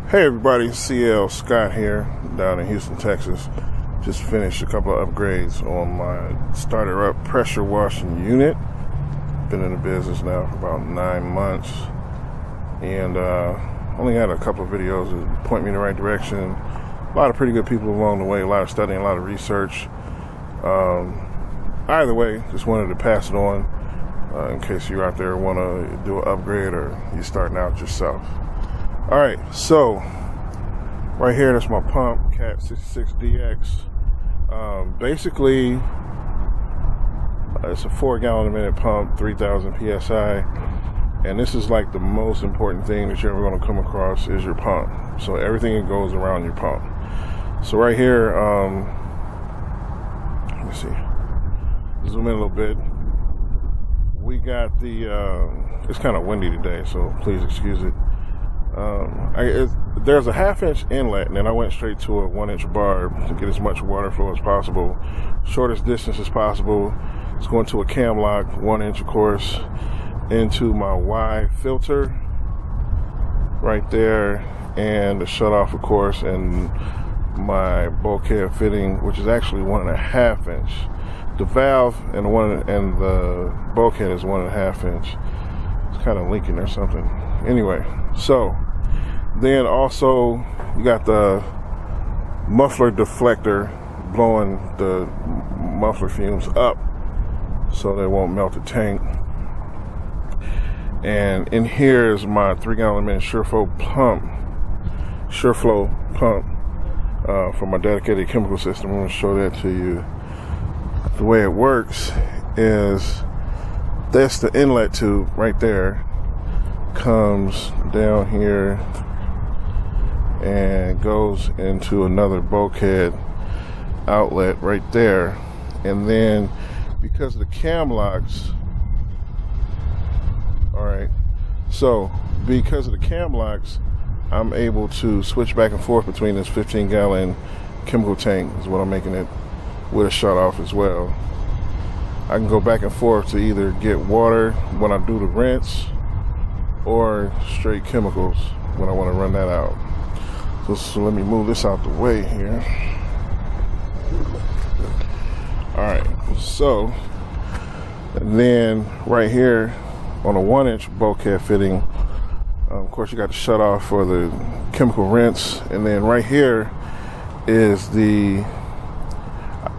Hey everybody, CL Scott here down in Houston, Texas. Just finished a couple of upgrades on my starter up pressure washing unit. Been in the business now for about 9 months, and only had a couple of videos that point me in the right direction. A lot of pretty good people along the way, a lot of studying, a lot of research. Either way, just wanted to pass it on in case you out there want to do an upgrade or you're starting out yourself. All right, so right here, that's my pump, Cat 66DX. Basically, it's a 4 gallon a minute pump, 3,000 PSI. And this is like the most important thing that you're ever going to come across is your pump. So everything that goes around your pump. So right here, let me see, zoom in a little bit. We got the, it's kind of windy today, so please excuse it. There's a 1/2 inch inlet, and then I went straight to a 1 inch barb to get as much water flow as possible, shortest distance as possible. It's going to a cam lock, 1 inch of course, into my Y filter right there, and the shut off of course, and my bulkhead fitting, which is actually 1.5 inch. The valve and the bulkhead is 1.5 inch. It's kind of leaking or something. Anyway, so then also you got the muffler deflector blowing the muffler fumes up so they won't melt the tank. And in here is my 3 gallon a minute SureFlow pump for my dedicated chemical system. I'm going to show that to you. The way it works is that's the inlet tube right there, comes down here and goes into another bulkhead outlet right there. And then because of the cam locks, alright, so because of the cam locks, I'm able to switch back and forth between this 15 gallon chemical tank, is what I'm making it, with a shut off as well. I can go back and forth to either get water when I do the rinse or straight chemicals when I want to run that out. So let me move this out the way here. Alright, so and then right here on a 1 inch bulkhead fitting, of course you got the shut off for the chemical rinse, and then right here is the,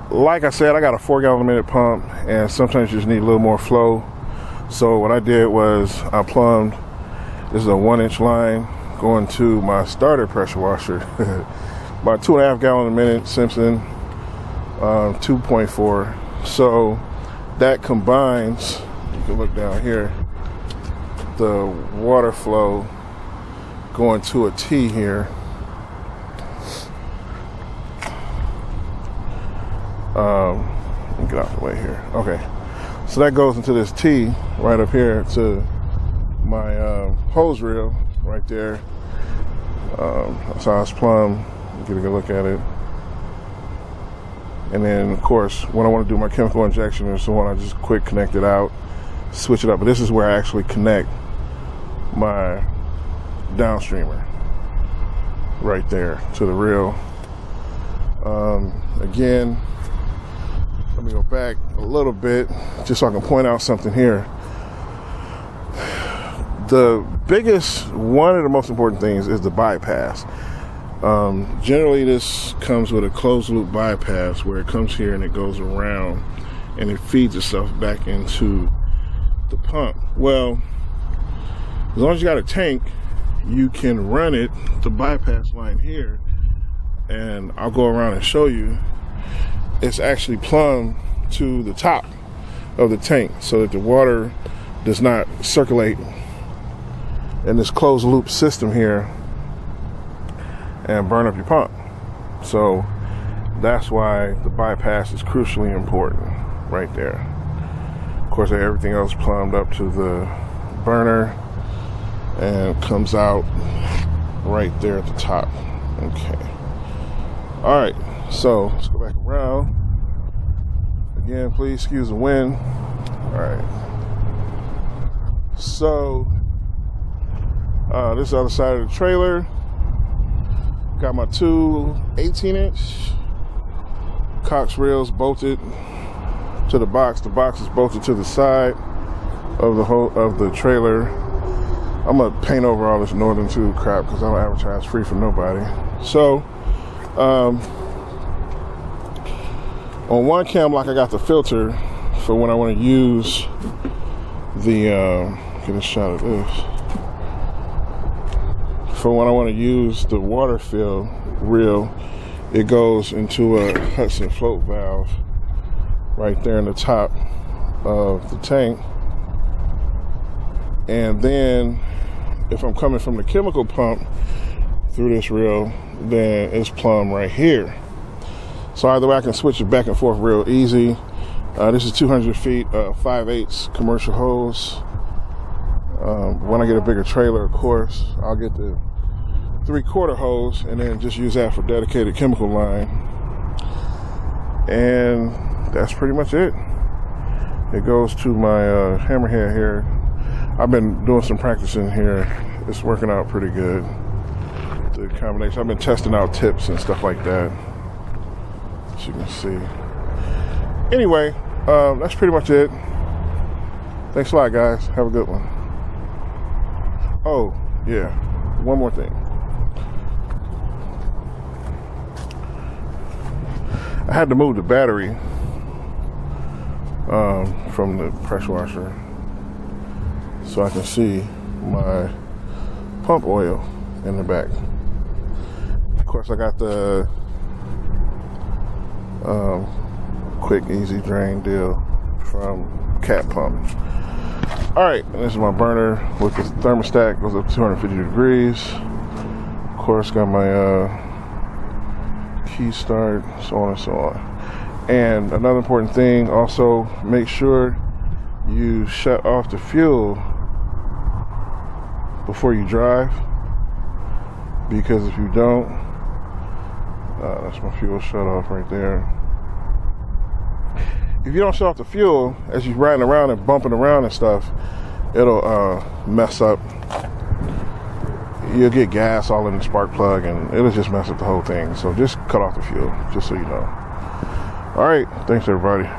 like I said, I got a 4 gallon a minute pump, and sometimes you just need a little more flow. So what I did was I plumbed, this is a 1 inch line going to my starter pressure washer, about 2.5 gallon a minute Simpson 2.4. So that combines, you can look down here, the water flow going to a T here. Let me get out the way here. Okay, so that goes into this T right up here to my hose reel right there. That's how it's plumbed. Get a good look at it. And then of course when I want to do my chemical injection or so on, I just quick connect it out, switch it up. But this is where I actually connect my downstreamer right there to the reel. Again, let me go back a little bit just so I can point out something here. The biggest, one of the most important things is the bypass. Generally this comes with a closed loop bypass where it comes here and it goes around and it feeds itself back into the pump. Well, as long as you got a tank, you can run it, the bypass line here, and I'll go around and show you. It's actually plumbed to the top of the tank so that the water does not circulate in this closed loop system here and burn up your pump. So that's why the bypass is crucially important right there. Of course, everything else plumbed up to the burner and comes out right there at the top. Okay. All right, so let's go back around. Again, please excuse the wind. All right. So this is the other side of the trailer. Got my two 18-inch Cox rails bolted to the box. The box is bolted to the side of the trailer. I'm gonna paint over all this Northern Tube crap because I don't advertise free for nobody. So, on one cam lock, I got the filter for when I want to use the get a shot of this. For when I want to use the water fill reel, it goes into a Hudson float valve right there in the top of the tank. And then if I'm coming from the chemical pump through this reel, then it's plumb right here. So either way, I can switch it back and forth real easy. This is 200 feet, 5/8 commercial hose. When I get a bigger trailer, of course, I'll get the 3/4 hose and then just use that for dedicated chemical line. And that's pretty much it. It goes to my hammerhead here. I've been doing some practicing here. It's working out pretty good. The combination, I've been testing out tips and stuff like that, as you can see. Anyway, that's pretty much it. Thanks a lot, guys. Have a good one. Oh, yeah. One more thing. I had to move the battery from the pressure washer so I can see my pump oil in the back. Of course, I got the quick, easy drain deal from Cat Pump. All right, and this is my burner with the thermostat, goes up to 250 degrees. Of course, got my key start, so on and so on. And another important thing, also make sure you shut off the fuel before you drive, because if you don't, that's my fuel shut off right there. If you don't shut off the fuel as you're riding around and bumping around and stuff, it'll mess up. You'll get gas all in the spark plug and it'll just mess up the whole thing. So just cut off the fuel, just so you know. All right, thanks everybody.